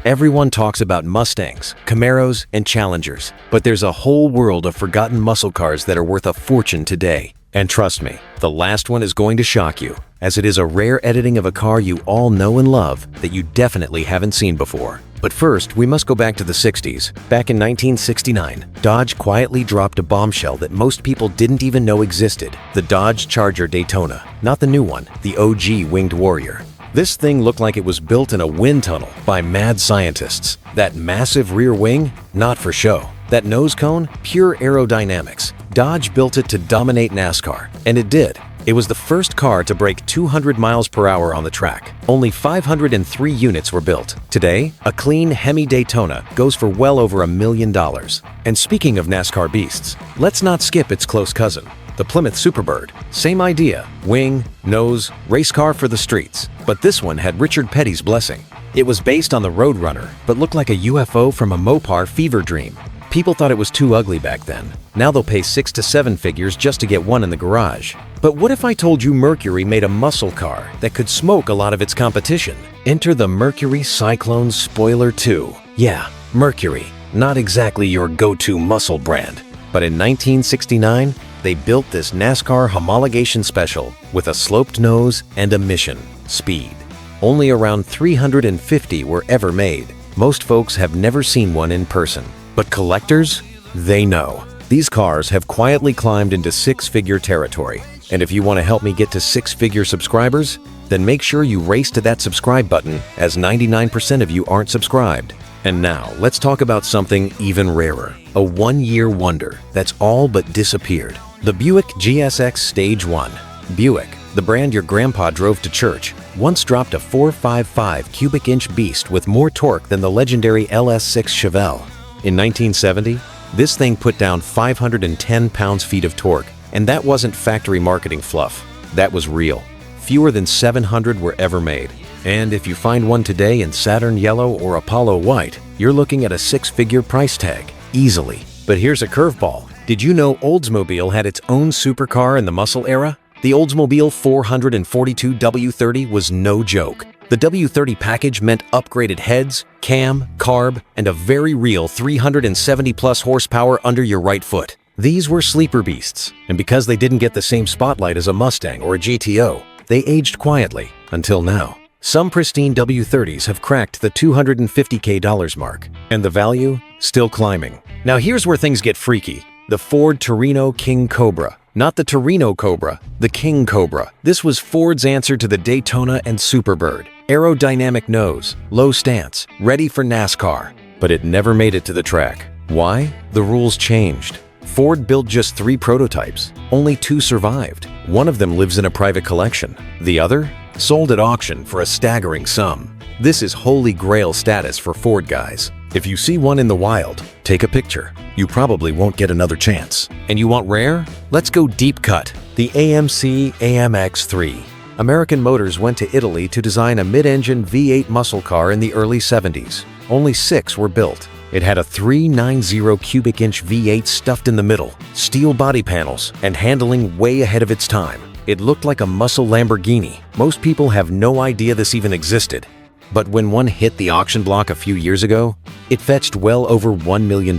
Everyone talks about Mustangs, Camaros, and Challengers, but there's a whole world of forgotten muscle cars that are worth a fortune today. And trust me, the last one is going to shock you, as it is a rare editing of a car you all know and love that you definitely haven't seen before. But first, we must go back to the 60s. Back in 1969, Dodge quietly dropped a bombshell that most people didn't even know existed: the Dodge Charger Daytona. Not the new one, the OG Winged Warrior. This thing looked like it was built in a wind tunnel by mad scientists. That massive rear wing? Not for show. That nose cone? Pure aerodynamics. Dodge built it to dominate NASCAR, and it did. It was the first car to break 200 miles per hour on the track. Only 503 units were built. Today, a clean Hemi Daytona goes for well over $1 million. And speaking of NASCAR beasts, let's not skip its close cousin, the Plymouth Superbird. Same idea: wing, nose, race car for the streets. But this one had Richard Petty's blessing. It was based on the Roadrunner, but looked like a UFO from a Mopar fever dream. People thought it was too ugly back then. Now they'll pay 6 to 7 figures just to get one in the garage. But what if I told you Mercury made a muscle car that could smoke a lot of its competition? Enter the Mercury Cyclone Spoiler 2. Yeah, Mercury. Not exactly your go-to muscle brand. But in 1969, they built this NASCAR Homologation Special with a sloped nose and a mission: speed. Only around 350 were ever made. Most folks have never seen one in person. But collectors? They know. These cars have quietly climbed into six-figure territory. And if you want to help me get to six-figure subscribers, then make sure you race to that subscribe button, as 99% of you aren't subscribed. And now, let's talk about something even rarer. A one-year wonder that's all but disappeared. The Buick GSX Stage 1. Buick, the brand your grandpa drove to church, once dropped a 455 cubic inch beast with more torque than the legendary LS6 Chevelle. In 1970, this thing put down 510 pounds-feet of torque, and that wasn't factory marketing fluff. That was real. Fewer than 700 were ever made. And if you find one today in Saturn Yellow or Apollo White, you're looking at a six-figure price tag, easily. But here's a curveball. Did you know Oldsmobile had its own supercar in the muscle era? The Oldsmobile 442 W30 was no joke. The W30 package meant upgraded heads, cam, carb, and a very real 370-plus horsepower under your right foot. These were sleeper beasts, and because they didn't get the same spotlight as a Mustang or a GTO, they aged quietly until now. Some pristine W30s have cracked the $250K mark, and the value still climbing. Now here's where things get freaky. The Ford Torino King Cobra. Not the Torino Cobra, the King Cobra. This was Ford's answer to the Daytona and Superbird. Aerodynamic nose, low stance, ready for NASCAR. But it never made it to the track. Why? The rules changed. Ford built just 3 prototypes. Only 2 survived. One of them lives in a private collection. The other? Sold at auction for a staggering sum. This is holy grail status for Ford guys. If you see one in the wild, take a picture. You probably won't get another chance. And you want rare? Let's go deep cut. The AMC AMX3. American Motors went to Italy to design a mid-engine V8 muscle car in the early 70s. Only 6 were built. It had a 390 cubic inch V8 stuffed in the middle, steel body panels, and handling way ahead of its time. It looked like a muscle Lamborghini. Most people have no idea this even existed. But when one hit the auction block a few years ago, it fetched well over $1 million.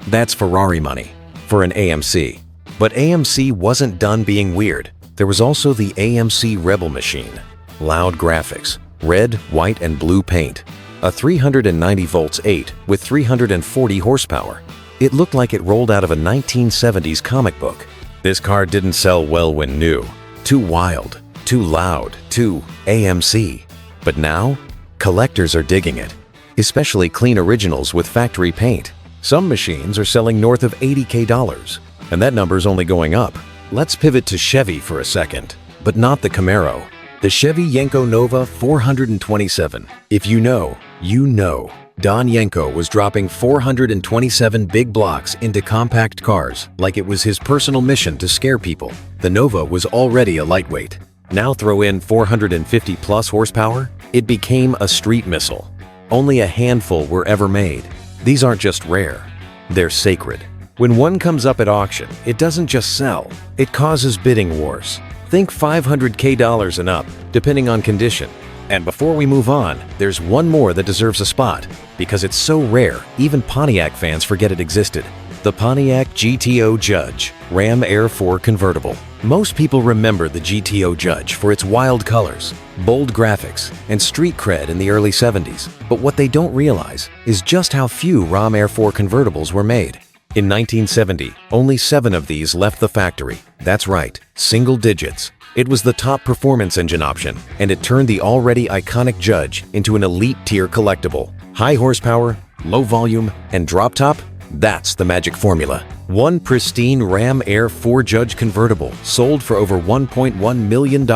That's Ferrari money for an AMC. But AMC wasn't done being weird. There was also the AMC Rebel machine. Loud graphics, red, white, and blue paint. A 390 volts 8 with 340 horsepower. It looked like it rolled out of a 1970s comic book. This car didn't sell well when new. Too wild, too loud, too AMC. But now, collectors are digging it, especially clean originals with factory paint. Some machines are selling north of $80K, and that number's only going up. Let's pivot to Chevy for a second, but not the Camaro. The Chevy Yenko Nova 427. If you know, you know. Don Yenko was dropping 427 big blocks into compact cars like it was his personal mission to scare people. The Nova was already a lightweight. Now throw in 450 plus horsepower, it became a street missile. Only a handful were ever made. These aren't just rare, they're sacred. When one comes up at auction, it doesn't just sell, it causes bidding wars. Think $500K and up, depending on condition. And before we move on, there's one more that deserves a spot. Because it's so rare, even Pontiac fans forget it existed. The Pontiac GTO Judge, Ram Air 4 convertible. Most people remember the GTO Judge for its wild colors, bold graphics, and street cred in the early 70s. But what they don't realize is just how few Ram Air 4 convertibles were made. In 1970, only 7 of these left the factory. That's right, single digits. It was the top performance engine option, and it turned the already iconic Judge into an elite tier collectible. High horsepower, low volume, and drop top? That's the magic formula. One pristine Ram Air 4 Judge convertible sold for over $1.1 million,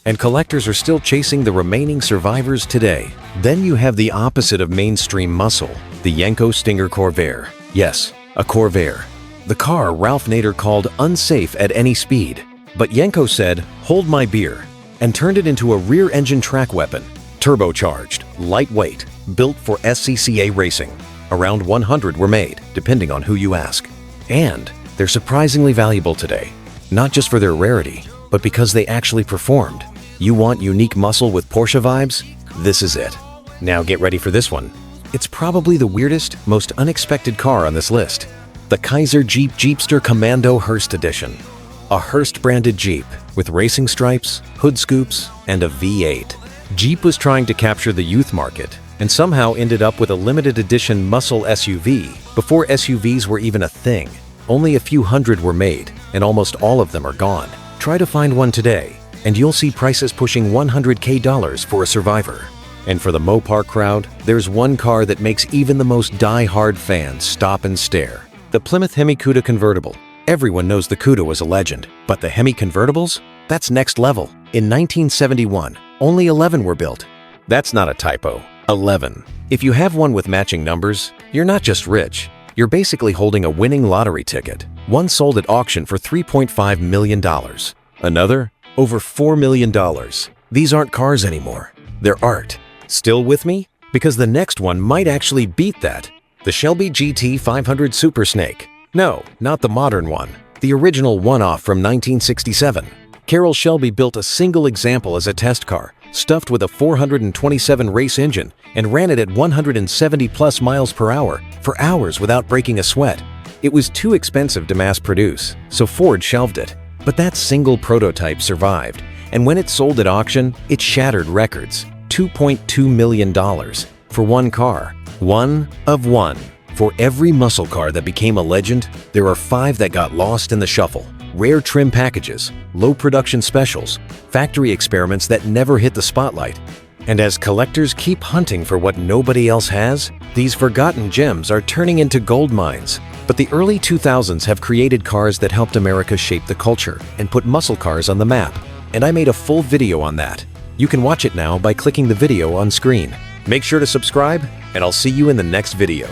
and collectors are still chasing the remaining survivors today. Then you have the opposite of mainstream muscle, the Yenko Stinger Corvair. Yes, a Corvair. The car Ralph Nader called unsafe at any speed. But Yenko said, "Hold my beer," and turned it into a rear-engine track weapon. Turbocharged, lightweight, built for SCCA racing. Around 100 were made, depending on who you ask. And they're surprisingly valuable today, not just for their rarity, but because they actually performed. You want unique muscle with Porsche vibes? This is it. Now get ready for this one. It's probably the weirdest, most unexpected car on this list. The Kaiser Jeep Jeepster Commando Hearst Edition. A Hearst-branded Jeep with racing stripes, hood scoops, and a V8. Jeep was trying to capture the youth market and somehow ended up with a limited edition muscle SUV before SUVs were even a thing. Only a few hundred were made, and almost all of them are gone. Try to find one today, and you'll see prices pushing $100K for a survivor. And for the Mopar crowd, there's one car that makes even the most die-hard fans stop and stare. The Plymouth Hemi Cuda convertible. Everyone knows the Cuda was a legend, but the Hemi convertibles? That's next level. In 1971, only 11 were built. That's not a typo. 11. If you have one with matching numbers, you're not just rich. You're basically holding a winning lottery ticket. One sold at auction for $3.5 million. Another, over $4 million. These aren't cars anymore. They're art. Still with me? Because the next one might actually beat that. The Shelby GT 500 Super Snake. No, not the modern one. The original one-off from 1967. Carroll Shelby built a single example as a test car, stuffed with a 427 race engine, and ran it at 170+ miles per hour for hours without breaking a sweat. It was too expensive to mass produce, so Ford shelved it. But that single prototype survived, and when it sold at auction, it shattered records. $2.2 million for one car. One of one. For every muscle car that became a legend, there are 5 that got lost in the shuffle. Rare trim packages, low production specials, factory experiments that never hit the spotlight. And as collectors keep hunting for what nobody else has, these forgotten gems are turning into gold mines. But the early 2000s have created cars that helped America shape the culture and put muscle cars on the map. And I made a full video on that. You can watch it now by clicking the video on screen. Make sure to subscribe, and I'll see you in the next video.